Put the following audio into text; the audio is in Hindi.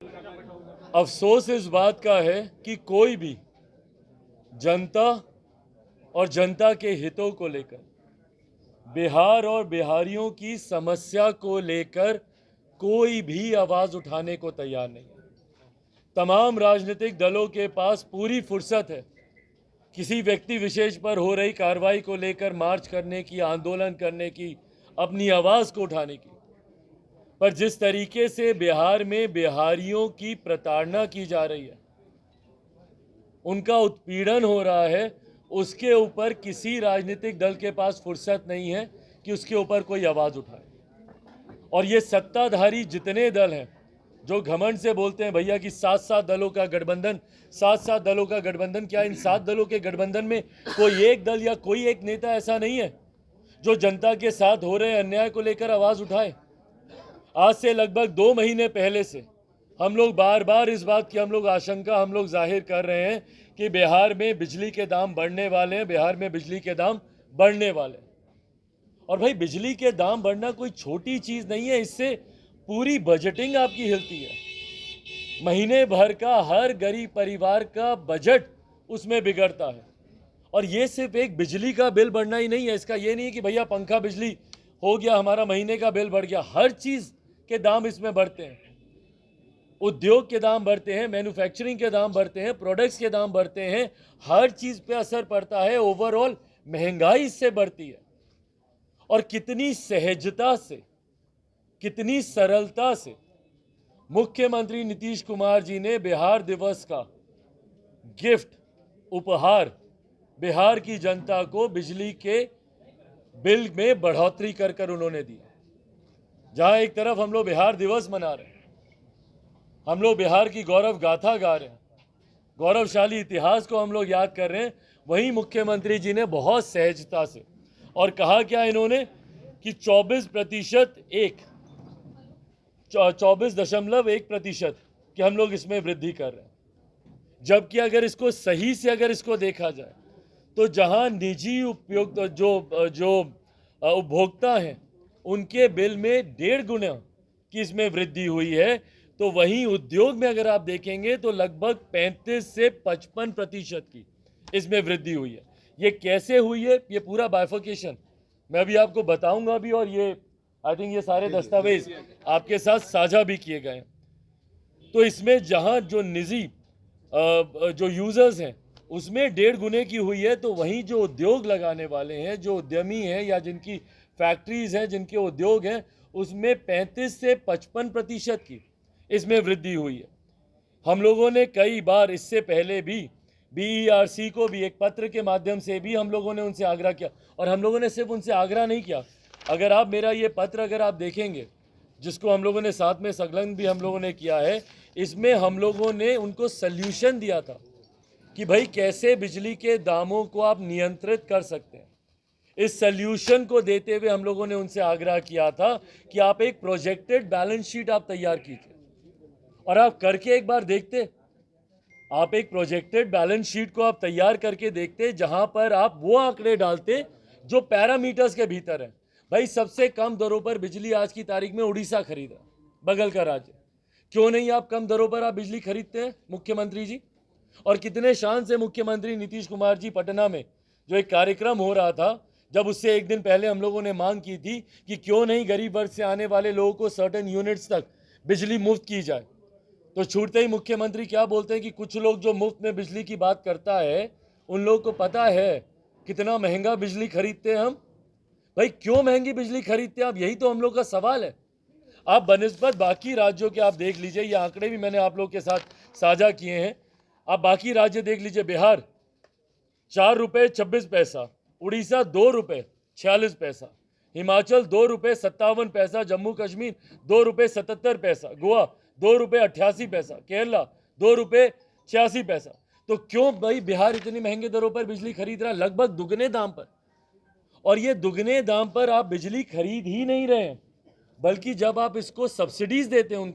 अफसोस इस बात का है कि कोई भी जनता और जनता के हितों को लेकर, बिहार और बिहारियों की समस्या को लेकर कोई भी आवाज उठाने को तैयार नहीं है। तमाम राजनीतिक दलों के पास पूरी फुर्सत है किसी व्यक्ति विशेष पर हो रही कार्रवाई को लेकर मार्च करने की, आंदोलन करने की, अपनी आवाज को उठाने की। पर जिस तरीके से बिहार में बिहारियों की प्रताड़ना की जा रही है, उनका उत्पीड़न हो रहा है, उसके ऊपर किसी राजनीतिक दल के पास फुर्सत नहीं है कि उसके ऊपर कोई आवाज उठाए। और ये सत्ताधारी जितने दल हैं जो घमंड से बोलते हैं भैया कि 7 दलों का गठबंधन, 7 दलों का गठबंधन, क्या इन 7 दलों के गठबंधन में कोई एक दल या कोई एक नेता ऐसा नहीं है जो जनता के साथ हो रहे अन्याय को लेकर आवाज उठाए? आज से लगभग 2 महीने पहले से हम लोग बार बार इस बात की आशंका जाहिर कर रहे हैं कि बिहार में बिजली के दाम बढ़ने वाले हैं, बिहार में बिजली के दाम बढ़ने वाले हैं। और भाई, बिजली के दाम बढ़ना कोई छोटी चीज नहीं है, इससे पूरी बजटिंग आपकी हिलती है। महीने भर का हर गरीब परिवार का बजट उसमें बिगड़ता है। और ये सिर्फ एक बिजली का बिल बढ़ना ही नहीं है, इसका ये नहीं है कि भैया पंखा बिजली हो गया, हमारा महीने का बिल बढ़ गया। हर चीज के दाम इसमें बढ़ते हैं। उद्योग के दाम बढ़ते हैं, मैन्युफैक्चरिंग के दाम बढ़ते हैं, प्रोडक्ट्स के दाम बढ़ते हैं, हर चीज पे असर पड़ता है। ओवरऑल महंगाई इससे बढ़ती है। और कितनी सहजता से, कितनी सरलता से मुख्यमंत्री नीतीश कुमार जी ने बिहार दिवस का गिफ्ट, उपहार बिहार की जनता को बिजली के बिल में बढ़ोतरी कर कर उन्होंने दी। जहां एक तरफ हम लोग बिहार दिवस मना रहे हैं, हम लोग बिहार की गौरव गाथा गा रहे हैं, गौरवशाली इतिहास को हम लोग याद कर रहे हैं, वहीं मुख्यमंत्री जी ने बहुत सहजता से, और कहा क्या इन्होंने कि 24.1% कि हम लोग इसमें वृद्धि कर रहे हैं। जबकि अगर इसको सही से इसको देखा जाए तो जहां निजी उपयोग जो उपभोक्ता हैं उनके बिल में 1.5 गुना की इसमें वृद्धि हुई है, तो वहीं उद्योग में अगर आप देखेंगे तो लगभग 35 से 55% की इसमें वृद्धि हुई है। ये कैसे हुई है, ये पूरा बाइफर्केशन मैं अभी आपको बताऊंगा भी, और ये आई थिंक ये सारे दस्तावेज आपके साथ साझा भी किए गए हैं। तो इसमें जहां जो निजी जो यूजर्स हैं उसमें 1.5 गुने की हुई है, तो वहीं जो उद्योग लगाने वाले हैं, जो उद्यमी हैं या जिनकी फैक्ट्रीज हैं, जिनके उद्योग हैं, उसमें 35 से 55% की इसमें वृद्धि हुई है। हम लोगों ने कई बार इससे पहले भी BERC को भी एक पत्र के माध्यम से भी हम लोगों ने उनसे आग्रह किया, और हम लोगों ने सिर्फ उनसे आग्रह नहीं किया। अगर आप मेरा ये पत्र अगर आप देखेंगे, जिसको हम लोगों ने साथ में संलग्न भी हम लोगों ने किया है, इसमें हम लोगों ने उनको सल्यूशन दिया था कि भाई कैसे बिजली के दामों को आप नियंत्रित कर सकते हैं। इस सल्यूशन को देते हुए हम लोगों ने उनसे आग्रह किया था कि आप एक प्रोजेक्टेड बैलेंस शीट आप तैयार कीजिए, और आप करके एक बार देखते, आप एक प्रोजेक्टेड बैलेंस शीट को आप तैयार करके देखते जहां पर आप वो आंकड़े डालते जो पैरामीटर्स के भीतर है। भाई, सबसे कम दरों पर बिजली आज की तारीख में उड़ीसा खरीद रहा है, बगल का राज्य। क्यों नहीं आप कम दरों पर आप बिजली खरीदते हैं मुख्यमंत्री जी? और कितने शान से मुख्यमंत्री नीतीश कुमार जी पटना में जो एक कार्यक्रम हो रहा था, जब उससे एक दिन पहले हम लोगों ने मांग की थी कि क्यों नहीं गरीब वर्ग से आने वाले लोगों को सर्टेन यूनिट्स तक बिजली मुफ्त की जाए, तो छूटते ही मुख्यमंत्री क्या बोलते हैं कि कुछ लोग जो मुफ्त में बिजली की बात करता है, उन लोगों को पता है कितना महंगा बिजली खरीदते हैं हम। भाई, क्यों महंगी बिजली खरीदते हैं आप? यही तो हम लोग का सवाल है। आप बनिस्बत बाकी राज्यों के आप देख लीजिए, ये आंकड़े भी मैंने आप लोग के साथ साझा किए हैं। आप बाकी राज्य देख लीजिए, बिहार 4 रुपये 26 पैसा, उड़ीसा 2 रुपये 46 पैसा, हिमाचल 2 रुपये 57 पैसा, जम्मू कश्मीर 2 रुपये 77 पैसा, गोवा 2 रुपये 88 पैसा, केरला 2 रुपये 86 पैसा। तो क्यों भाई बिहार इतनी महंगे दरों पर बिजली खरीद रहा है, लगभग दुगने दाम पर? और ये दुगने दाम पर आप बिजली खरीद ही नहीं रहे हैं, बल्कि जब आप इसको सब्सिडीज देते हैं